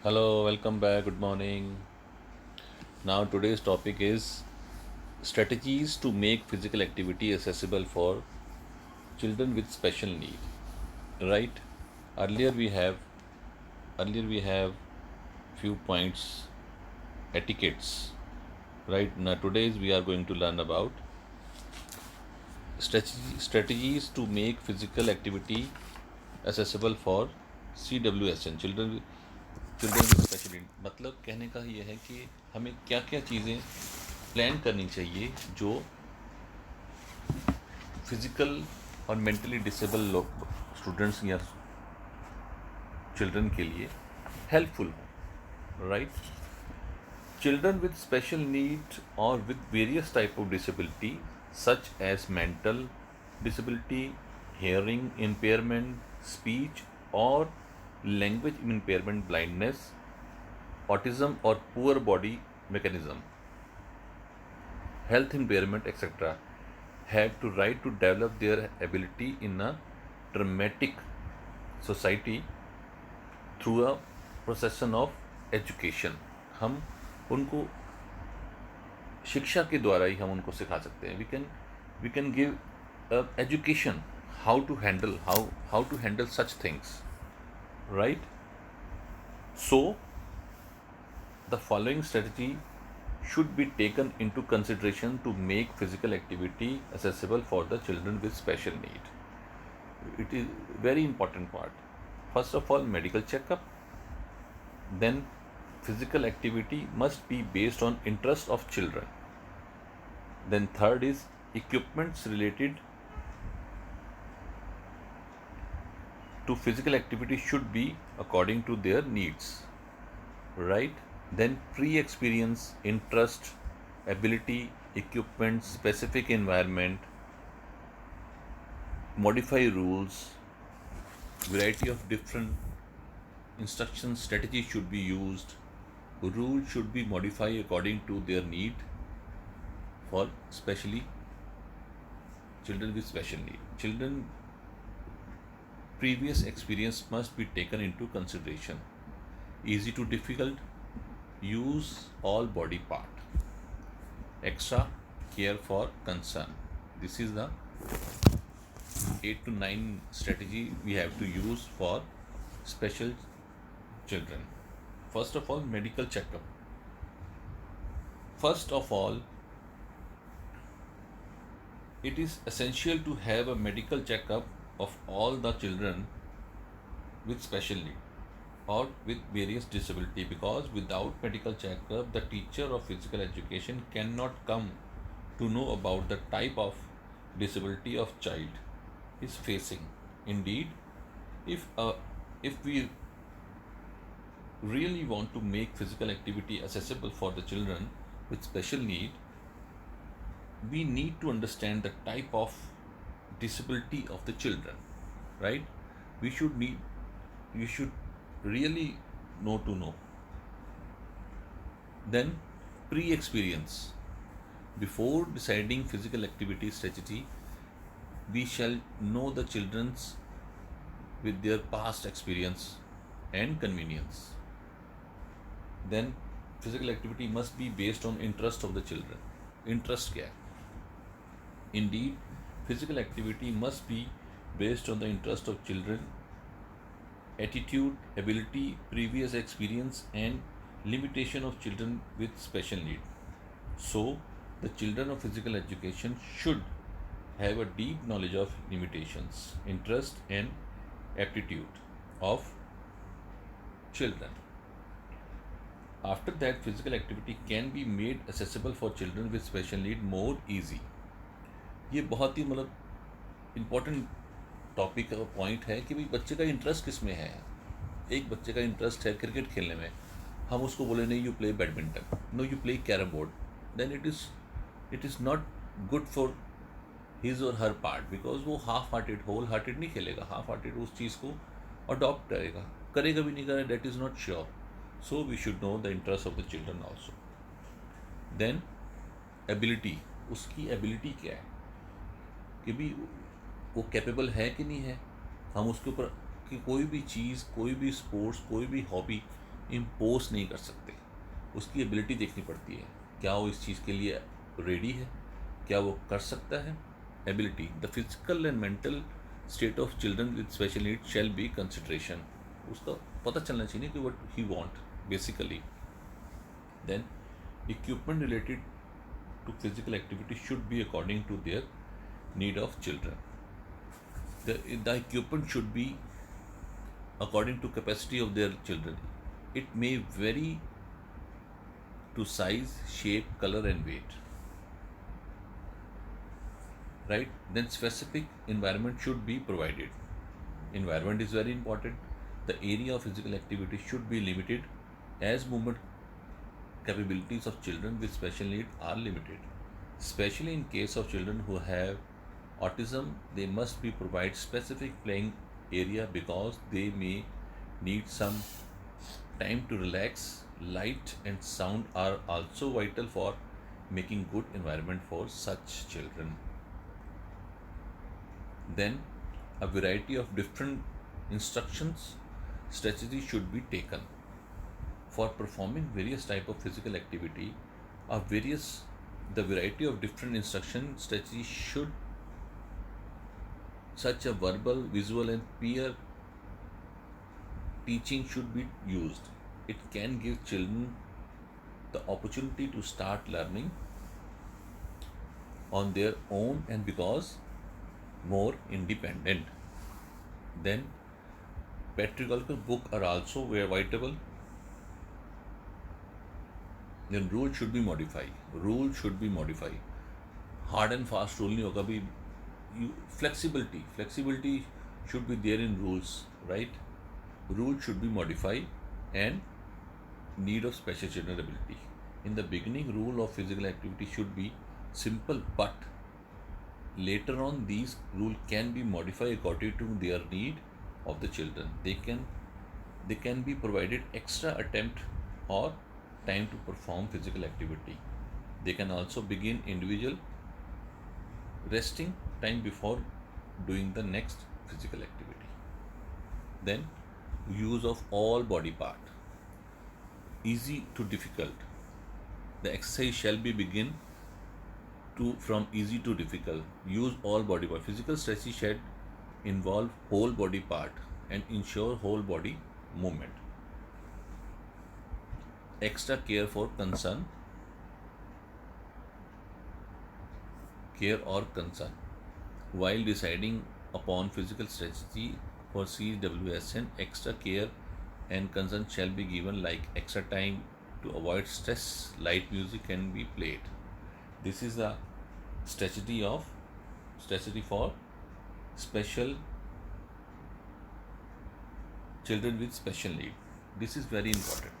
Hello, welcome back. Good morning. Now, today's topic is strategies to make physical activity accessible for children with special need. Right? Earlier we have earlier we have few points etiquettes. Right? Now, today's we are going to learn about strategies to make physical activity accessible for CWSN children with special need. मतलब कहने का ये है कि हमें क्या क्या चीज़ें प्लान करनी चाहिए जो फिजिकल और मेंटली डिसेबल लोग स्टूडेंट्स या चिल्ड्रन के लिए हेल्पफुल हो। Right? Children with special need और with various type of disability such as mental disability, hearing impairment, speech or language impairment, blindness, autism or poor body mechanism, health impairment, etc., have to right to develop their ability in a dramatic society through a procession of education। हम उनको शिक्षा के द्वारा ही हम उनको सिखा सकते हैं। We can give education how to handle such things, right? So the following strategy should be taken into consideration to make physical activity accessible for the children with special need. It is very important part. First of all, medical checkup. Then physical activity must be based on interest of children. Then third is equipments related to physical activity should be according to their needs, right? Then pre-experience, interest, ability, equipment, specific environment, modify rules, variety of different instruction strategies should be used. Rules should be modified according to their need for especially children with special need. Children previous experience must be taken into consideration. Easy to difficult, use all body part, extra care for concern. This is the 8 to 9 strategy we have to use for special children. First of all, medical checkup. First of all, it is essential to have a medical checkup of all the children with special need or with various disability, because without medical checkup the teacher of physical education cannot come to know about the type of disability of child is facing. Indeed, if if we really want to make physical activity accessible for the children with special need, we need to understand the type of disability of the children, right? We should really know. Then pre-experience. Before deciding physical activity strategy, we shall know the children's with their past experience and convenience. Then physical activity must be based on interest of the children. Interest क्या है? Indeed, physical activity must be based on the interest of children, attitude, ability, previous experience, and limitation of children with special need. So, the children of physical education should have a deep knowledge of limitations, interest, and aptitude of children. After that, physical activity can be made accessible for children with special need more easy. ये बहुत ही मतलब important topic और point है कि भाई बच्चे का interest किस में है। एक बच्चे का इंटरेस्ट है क्रिकेट खेलने में, हम उसको बोले नहीं you play badminton, no you play carrom board, then it is not good for his और हर पार्ट, बिकॉज वो हाफ हार्टेड होल हार्टेड नहीं खेलेगा। हाफ हार्टेड उस चीज़ को अडॉप्ट करेगा भी नहीं करेगा, that is not sure. So we should know the interest of the children also. Then ability, उसकी एबिलिटी क्या है कि भी वो कैपेबल है कि नहीं है। हम उसके ऊपर कि कोई भी चीज़, कोई भी स्पोर्ट्स, कोई भी हॉबी इम्पोज नहीं कर सकते, उसकी एबिलिटी देखनी पड़ती है, क्या वो इस चीज़ के लिए रेडी है, क्या वो कर सकता है। Ability, the physical and mental state of children with special need shall be consideration, उसका पता चलना चाहिए कि what he want basically. Then equipment related to physical activity should be according to their need of children. The equipment should be according to capacity of their children. It may vary to size, shape, color and weight. Right? Then specific environment should be provided. Environment is very important. The area of physical activity should be limited as movement capabilities of children with special need are limited. Especially in case of children who have autism, they must be provided specific playing area because they may need some time to relax. Light and sound are also vital for making good environment for such children. Then a variety of different instructions strategies should be taken for performing various type of physical activity. The variety of different instruction strategies should, such a verbal, visual and peer teaching should be used. It can give children the opportunity to start learning on their own and because more independent. Then pedagogical book are also very vital. Then rule should be modified. Rule should be modified. Hard and fast rule नहीं होगा भी. Flexibility should be there in rules, right? Rule should be modified and need of special children ability. In the beginning, rule of physical activity should be simple, but later on these rule can be modified according to their need of the children. They can be provided extra attempt or time to perform physical activity. They can also begin individual resting time before doing the next physical activity. Then use of all body part, easy to difficult. The exercise shall be begin to from easy to difficult. Use all body part. Physical stretching should involve whole body part and ensure whole body movement. Extra care or concern while deciding upon physical strategy for CWSN. Extra care and concern shall be given, like extra time to avoid stress. Light music can be played. This is the strategy for special children with special need. This is very important.